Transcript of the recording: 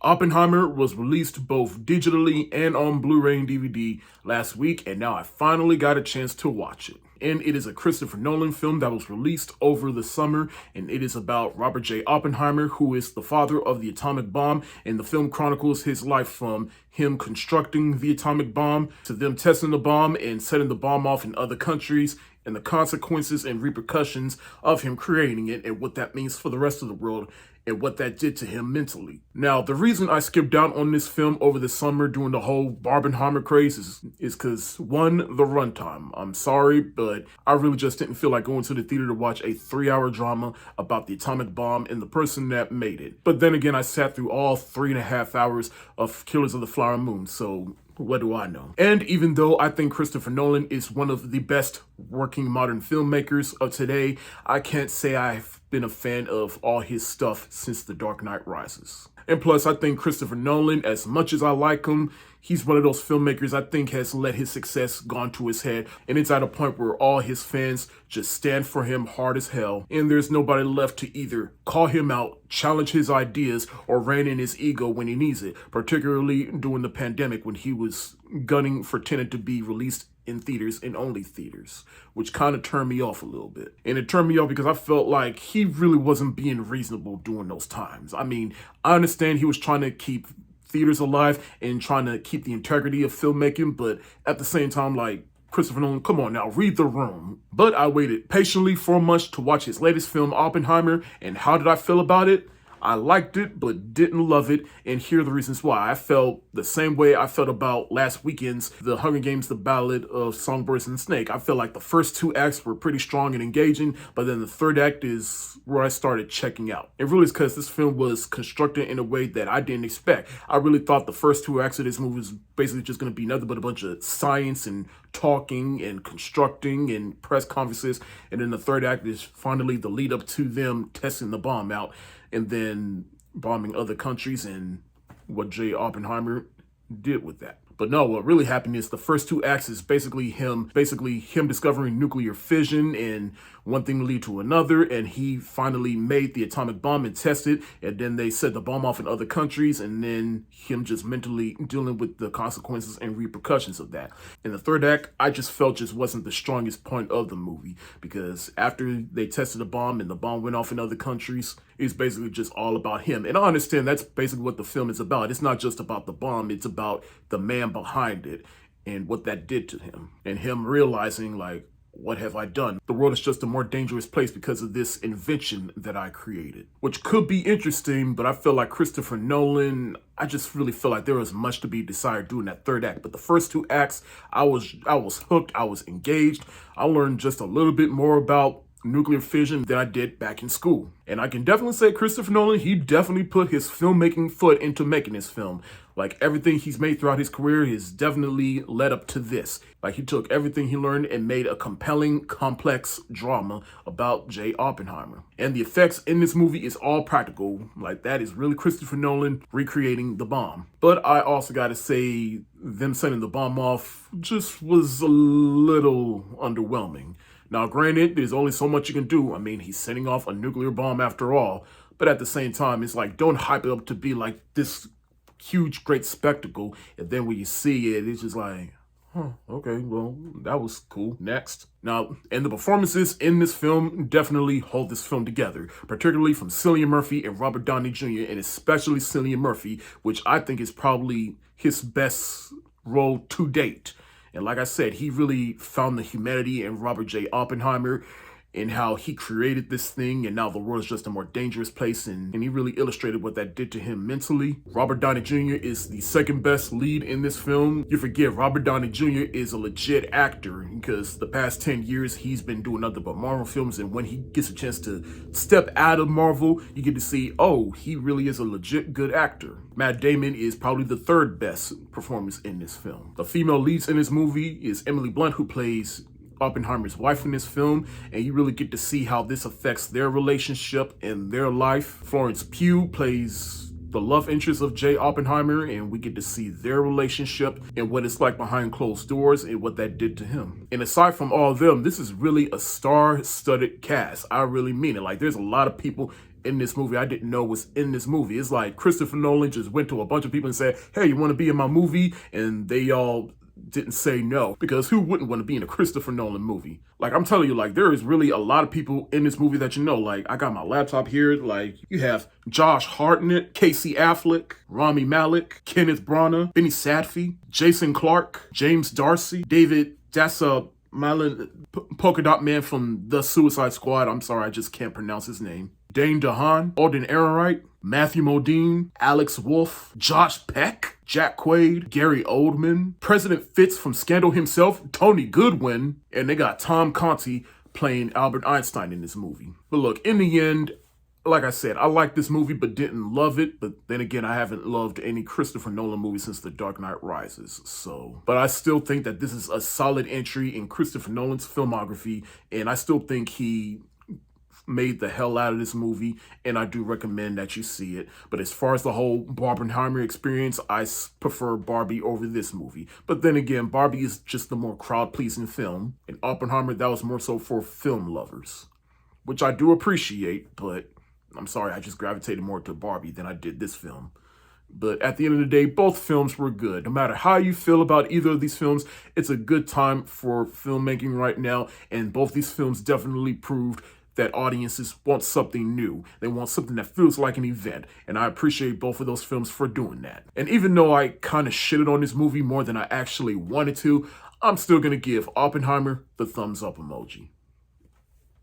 Oppenheimer was released both digitally and on Blu-ray and DVD last week, and now I finally got a chance to watch it. And it is a Christopher Nolan film that was released over the summer, and it is about Robert J. Oppenheimer, who is the father of the atomic bomb, and the film chronicles his life from him constructing the atomic bomb to them testing the bomb and setting the bomb off in other countries, and the consequences and repercussions of him creating it and what that means for the rest of the world and what that did to him mentally. Now, the reason I skipped out on this film over the summer during the whole Barbenheimer craze is because, one, the runtime. I'm sorry, but I really just didn't feel like going to the theater to watch a 3-hour drama about the atomic bomb and the person that made it. But then again, I sat through all 3.5 hours of Killers of the Flower Moon, so what do I know? And even though I think Christopher Nolan is one of the best working modern filmmakers of today, I can't say I've been a fan of all his stuff since The Dark Knight Rises. And plus, I think Christopher Nolan, as much as I like him, he's one of those filmmakers I think has let his success gone to his head, and it's at a point where all his fans just stand for him hard as hell, and there's nobody left to either call him out, challenge his ideas, or rein in his ego when he needs it, particularly during the pandemic when he was gunning for Tenet to be released in theaters and only theaters, which kind of turned me off a little bit. And it turned me off because I felt like he really wasn't being reasonable during those times. I mean, I understand he was trying to keep theaters alive and trying to keep the integrity of filmmaking, but at the same time, like, Christopher Nolan, come on now, read the room. But I waited patiently 4 months to watch his latest film, Oppenheimer, and how did I feel about it? I liked it, but didn't love it, and here are the reasons why. I felt the same way I felt about last weekend's The Hunger Games, The Ballad of Songbirds and Snake. I felt like the first 2 acts were pretty strong and engaging, but then the third act is where I started checking out. It really is because this film was constructed in a way that I didn't expect. I really thought the first 2 acts of this movie was basically just going to be nothing but a bunch of science and talking and constructing and press conferences, and then the third act is finally the lead up to them testing the bomb out and then bombing other countries and what J. Oppenheimer did with that. But no, what really happened is the first 2 acts is basically him discovering nuclear fission, and one thing to lead to another, and he finally made the atomic bomb and tested, and then they set the bomb off in other countries, and then him just mentally dealing with the consequences and repercussions of that. In the third act, I just felt just wasn't the strongest point of the movie, because after they tested the bomb and the bomb went off in other countries, it's basically just all about him. And I understand that's basically what the film is about. It's not just about the bomb, it's about the man behind it and what that did to him, and him realizing, like, what have I done? The world is just a more dangerous place because of this invention that I created, which could be interesting, but I feel like Christopher Nolan, I just really feel like there was much to be desired during that third act. But the first 2 acts, I was hooked, I was engaged. I learned just a little bit more about nuclear fission than I did back in school. And I can definitely say Christopher Nolan, he definitely put his filmmaking foot into making this film. Like, everything he's made throughout his career has definitely led up to this. Like, he took everything he learned and made a compelling, complex drama about J. Oppenheimer. And the effects in this movie is all practical. Like, that is really Christopher Nolan recreating the bomb. But I also gotta say, them sending the bomb off just was a little underwhelming. Now, granted, there's only so much you can do. I mean, he's sending off a nuclear bomb after all. But at the same time, it's like, don't hype it up to be like this huge, great spectacle. And then when you see it, it's just like, huh, okay, well, that was cool. Next. Now, and the performances in this film definitely hold this film together, particularly from Cillian Murphy and Robert Downey Jr., and especially Cillian Murphy, which I think is probably his best role to date. And like I said, he really found the humanity in Robert J. Oppenheimer and how he created this thing, and now the world is just a more dangerous place, and he really illustrated what that did to him mentally. Robert Downey Jr. is the second best lead in this film. You forget, Robert Downey Jr. is a legit actor, because the past 10 years he's been doing nothing but Marvel films, and when he gets a chance to step out of Marvel, you get to see, oh, he really is a legit good actor. Matt Damon is probably the third best performance in this film. The female leads in this movie is Emily Blunt, who plays Oppenheimer's wife in this film, and you really get to see how this affects their relationship and their life. Florence Pugh plays the love interest of J. Oppenheimer, and we get to see their relationship and what it's like behind closed doors and what that did to him. And aside from all of them, this is really a star-studded cast. I really mean it. Like, there's a lot of people in this movie I didn't know was in this movie. It's like Christopher Nolan just went to a bunch of people and said, hey, you want to be in my movie? And they all didn't say no, because who wouldn't want to be in a Christopher Nolan movie? Like, I'm telling you, like, there is really a lot of people in this movie that you know. Like, I got my laptop here. Like, you have Josh Hartnett, Casey Affleck, Rami Malek, Kenneth Branagh, Benny Safdie, Jason Clarke, James Darcy, David Malin, Polka Dot Man from The Suicide Squad. I'm sorry, I just can't pronounce his name. Dane DeHaan, Alden Ehrenreich, Matthew Modine, Alex Wolff, Josh Peck, Jack Quaid, Gary Oldman, President Fitz from Scandal himself, Tony Goodwin, and they got Tom Conti playing Albert Einstein in this movie. But look, in the end, like I said, I liked this movie but didn't love it. But then again, I haven't loved any Christopher Nolan movie since The Dark Knight Rises. But I still think that this is a solid entry in Christopher Nolan's filmography, and I still think he made the hell out of this movie, and I do recommend that you see it. But as far as the whole Barbenheimer experience, I prefer Barbie over this movie. But then again, Barbie is just the more crowd-pleasing film, and Oppenheimer, that was more so for film lovers, which I do appreciate, but I'm sorry, I just gravitated more to Barbie than I did this film. But at the end of the day, both films were good. No matter how you feel about either of these films, it's a good time for filmmaking right now, and both these films definitely proved that audiences want something new. They want something that feels like an event, and I appreciate both of those films for doing that. And even though I kind of shitted on this movie more than I actually wanted to, I'm still going to give Oppenheimer the thumbs up emoji.